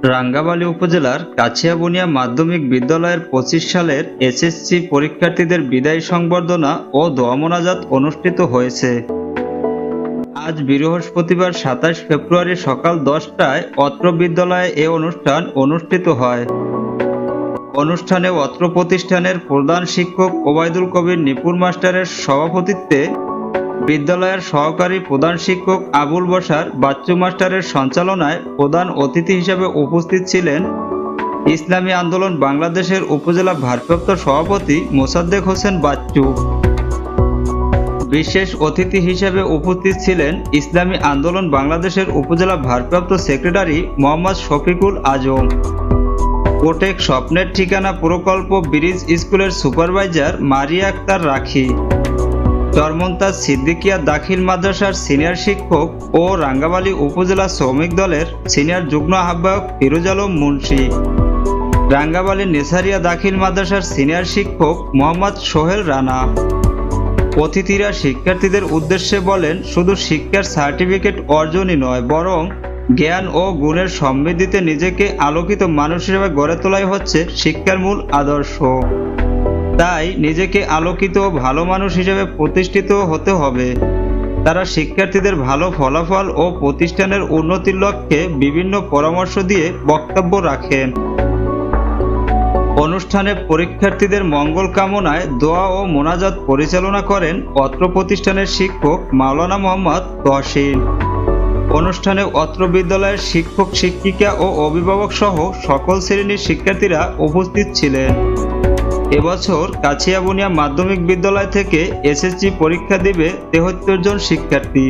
রাঙ্গামালী উপজেলার কাছিয়াবুনিয়া মাধ্যমিক বিদ্যালয়ের ২৫ সালের এসএসসি পরীক্ষার্থীদের বিদায়ী সংবর্ধনা ও দোয়া মোনাজাত অনুষ্ঠিত হয়েছে। আজ বৃহস্পতিবার ২৭ ফেব্রুয়ারি সকাল ১০টায় অত্র বিদ্যালয়ে এ অনুষ্ঠান অনুষ্ঠিত হয়। অনুষ্ঠানে অত্র প্রতিষ্ঠানের প্রধান শিক্ষক ওবায়দুল কবির নিপুর মাস্টারের সভাপতিত্বে বিদ্যালয়ের সহকারী প্রধান শিক্ষক আবুল বশার বাচ্চু মাস্টারের সঞ্চালনায় প্রধান অতিথি হিসেবে উপস্থিত ছিলেন ইসলামী আন্দোলন বাংলাদেশের উপজেলা ভারপ্রাপ্ত সভাপতি মোসাদ্দেক হোসেন বাচ্চু। বিশেষ অতিথি হিসেবে উপস্থিত ছিলেন ইসলামী আন্দোলন বাংলাদেশের উপজেলা ভারপ্রাপ্ত সেক্রেটারি মোহাম্মদ শফিকুল আজম, কোটেক স্বপ্নের ঠিকানা প্রকল্প ব্রিজ স্কুলের সুপারভাইজার মারিয়া আক্তার রাখি, চরমন্তাজ সিদ্দিকিয়া দাখিল মাদ্রাসার সিনিয়র শিক্ষক ও রাঙ্গামালী উপজেলা শ্রমিক দলের সিনিয়র যুগ্ম আহ্বায়ক ফিরোজ আলম মুন্সি, রাঙ্গামালী নেসারিয়া দাখিল মাদ্রাসার সিনিয়র শিক্ষক মোহাম্মদ সোহেল রানা। অতিথিরা শিক্ষার্থীদের উদ্দেশ্যে বলেন, শুধু শিক্ষার সার্টিফিকেট অর্জনই নয়, বরং জ্ঞান ও গুণের সমৃদ্ধিতে নিজেকে আলোকিত মানুষ হিসেবে গড়ে তোলাই হচ্ছে শিক্ষার মূল আদর্শ। তাই নিজেকে আলোকিত ও ভালো মানুষ হিসেবে প্রতিষ্ঠিত হতে হবে। তারা শিক্ষার্থীদের ভালো ফলাফল ও প্রতিষ্ঠানের উন্নতির লক্ষ্যে বিভিন্ন পরামর্শ দিয়ে বক্তব্য রাখেন। অনুষ্ঠানে পরীক্ষার্থীদের মঙ্গল কামনায় দোয়া ও মোনাজাত পরিচালনা করেন অত্র প্রতিষ্ঠানের শিক্ষক মাওলানা মোহাম্মদ তহসিন। অনুষ্ঠানে অত্র বিদ্যালয়ের শিক্ষক শিক্ষিকা ও অভিভাবক সহ সকল শ্রেণীর শিক্ষার্থীরা উপস্থিত ছিলেন। এবছর কাছিয়াবুনিয়া মাধ্যমিক বিদ্যালয় থেকে এসএসসি পরীক্ষা দিবে ৭৩ জন শিক্ষার্থী।